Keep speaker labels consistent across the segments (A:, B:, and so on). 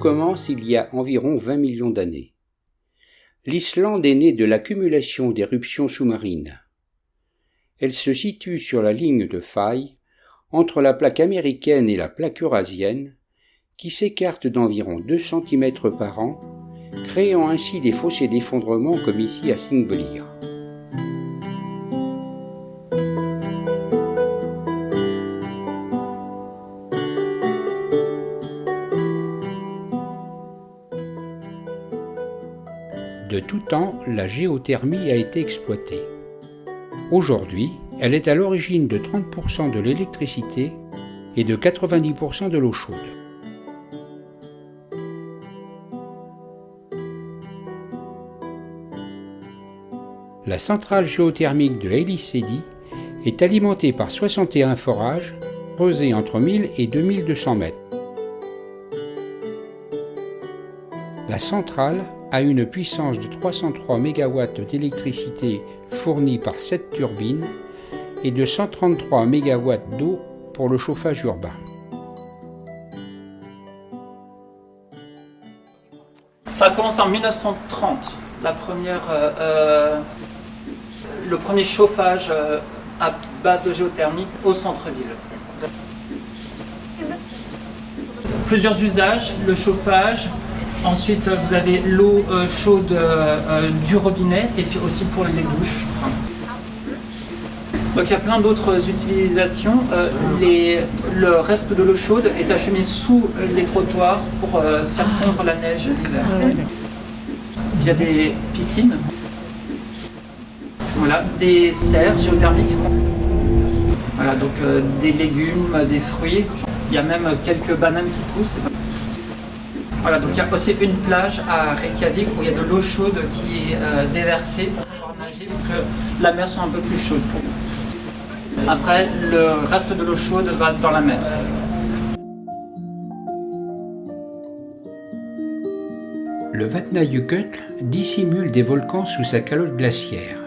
A: commence il y a environ 20 millions d'années. L'Islande est née de l'accumulation d'éruptions sous-marines. Elle se situe sur la ligne de faille entre la plaque américaine et la plaque eurasienne, qui s'écarte d'environ 2 cm par an, créant ainsi des fossés d'effondrement comme ici à Thingvellir. De tout temps, la géothermie a été exploitée. Aujourd'hui, elle est à l'origine de 30% de l'électricité et de 90% de l'eau chaude. La centrale géothermique de Hellissédi est alimentée par 61 forages creusés entre 1000 et 2200 mètres. La centrale a une puissance de 303 MW d'électricité fournie par 7 turbines et de 133 MW d'eau pour le chauffage urbain.
B: Ça commence en 1930, le premier chauffage à base de géothermie au centre-ville. Plusieurs usages, le chauffage. Ensuite, vous avez l'eau chaude du robinet et puis aussi pour les douches. Donc il y a plein d'autres utilisations. Le reste de l'eau chaude est acheminé sous les trottoirs pour faire fondre la neige l'hiver. Il y a des piscines, voilà, des serres géothermiques, voilà, donc des légumes, des fruits. Il y a même quelques bananes qui poussent. Voilà, donc il y a aussi une plage à Reykjavik où il y a de l'eau chaude qui est déversée pour pouvoir nager, pour que la mer soit un peu plus chaude. Après, le reste de l'eau chaude va dans la mer.
A: Le Vatnajökull dissimule des volcans sous sa calotte glaciaire.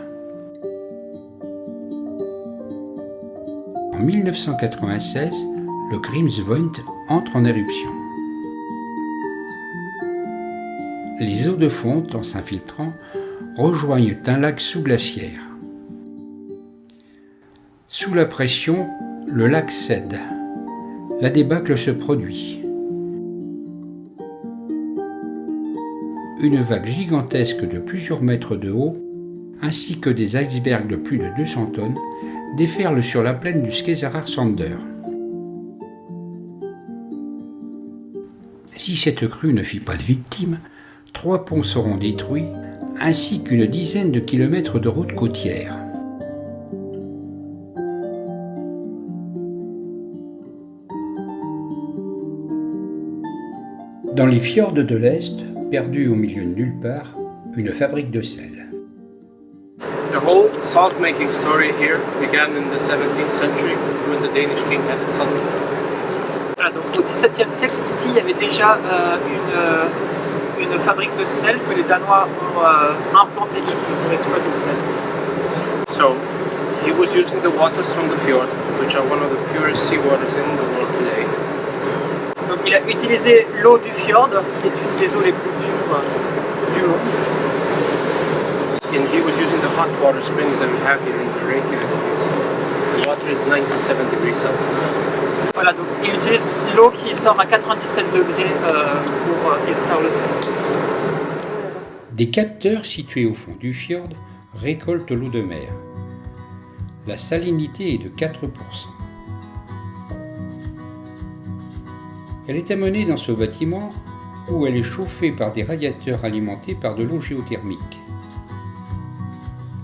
A: En 1996, le Grímsvötn entre en éruption. Les eaux de fonte, en s'infiltrant, rejoignent un lac sous-glaciaire. Sous la pression, le lac cède. La débâcle se produit. Une vague gigantesque de plusieurs mètres de haut, ainsi que des icebergs de plus de 200 tonnes, déferlent sur la plaine du Skeiðarársandur. Si cette crue ne fit pas de victimes, 3 ponts seront détruits, ainsi qu'une dizaine de kilomètres de routes côtières. Dans les fjords de l'Est, perdus au milieu de nulle part, une fabrique de sel.
C: The whole salt-making story here began in the 17th century when the Danish king had a son.
B: Voilà, donc au XVIIe siècle, ici, il y avait déjà une fabrique de sel que les Danois ont implantée ici pour exploiter le sel.
C: So, he was using the waters from the fjord, which are one of the purest seawaters in the world today.
B: Donc il a utilisé l'eau du fjord, qui est une des eaux les plus pures du monde.
C: And he was using the hot water springs that we have here in the Reykjavik springs. The water is 97 degrees Celsius.
B: Voilà, donc il utilise l'eau qui sort à 97 degrés pour extraire le sel.
A: Des capteurs situés au fond du fjord récoltent l'eau de mer. La salinité est de 4%. Elle est amenée dans ce bâtiment où elle est chauffée par des radiateurs alimentés par de l'eau géothermique.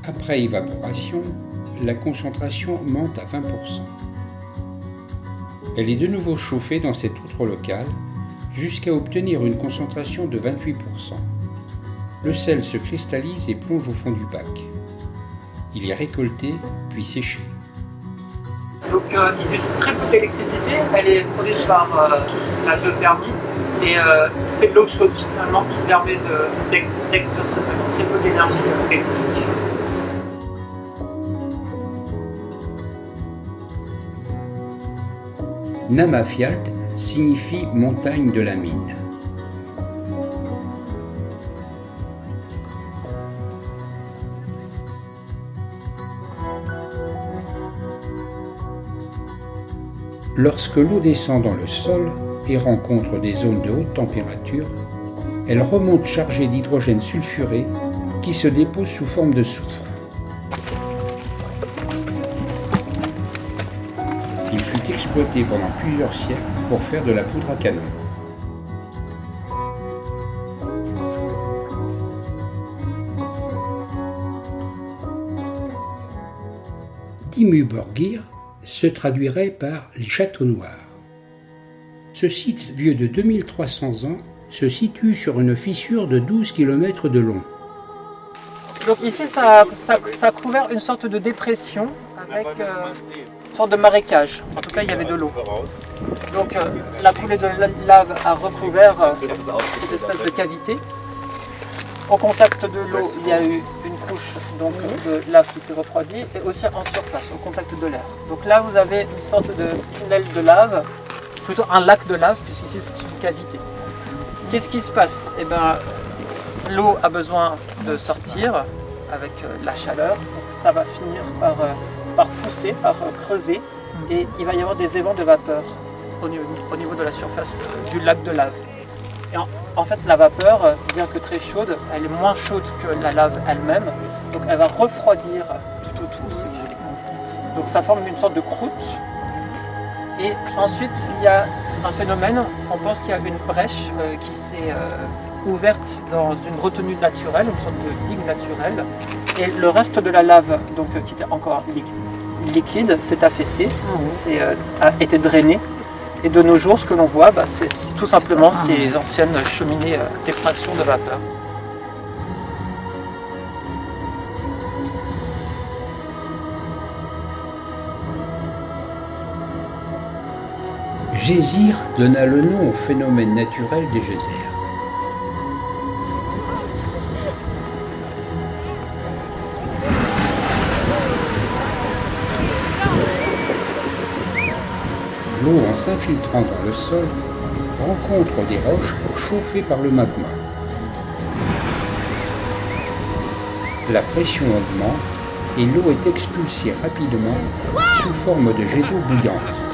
A: Après évaporation, la concentration monte à 20%. Elle est de nouveau chauffée dans cette outre locale jusqu'à obtenir une concentration de 28%. Le sel se cristallise et plonge au fond du bac. Il est récolté puis séché.
B: Donc ils utilisent très peu d'électricité, elle est produite par la géothermie et c'est l'eau chaude finalement qui permet d'extraire ce sel, très peu d'énergie électrique.
A: Namafjall signifie montagne de la mine. Lorsque l'eau descend dans le sol et rencontre des zones de haute température, elle remonte chargée d'hydrogène sulfuré qui se dépose sous forme de soufre. Il fut exploité pendant plusieurs siècles pour faire de la poudre à canon. Dimmu Borgir se traduirait par les châteaux noirs. Ce site vieux de 2300 ans se situe sur une fissure de 12 km de long.
B: Donc ici, ça a couvert une sorte de dépression avec une sorte de marécage. En tout cas, il y avait de l'eau. Donc la coulée de lave a recouvert cette espèce de cavité. Au contact de l'eau, il y a eu une couche donc, de lave qui s'est refroidie et aussi en surface, au contact de l'air. Donc là, vous avez une sorte de tunnel de lave, plutôt un lac de lave, puisqu'ici c'est une cavité. Qu'est-ce qui se passe? Eh bien, l'eau a besoin de sortir avec la chaleur, donc ça va finir par pousser, par creuser, et il va y avoir des évents de vapeur au niveau de la surface du lac de lave. Et en fait, la vapeur, bien que très chaude, elle est moins chaude que la lave elle-même, donc elle va refroidir tout autour. Donc ça forme une sorte de croûte. Et ensuite, il y a un phénomène, on pense qu'il y a une brèche qui s'est ouverte dans une retenue naturelle, une sorte de digue naturelle, et le reste de la lave, donc, qui était encore liquide, s'est affaissé, a été drainé. Et de nos jours, ce que l'on voit, c'est tout simplement ces anciennes cheminées d'extraction de vapeur.
A: Gésir donna le nom au phénomène naturel des geysers. L'eau, en s'infiltrant dans le sol, rencontre des roches chauffées par le magma. La pression augmente et l'eau est expulsée rapidement sous forme de jets d'eau bouillante.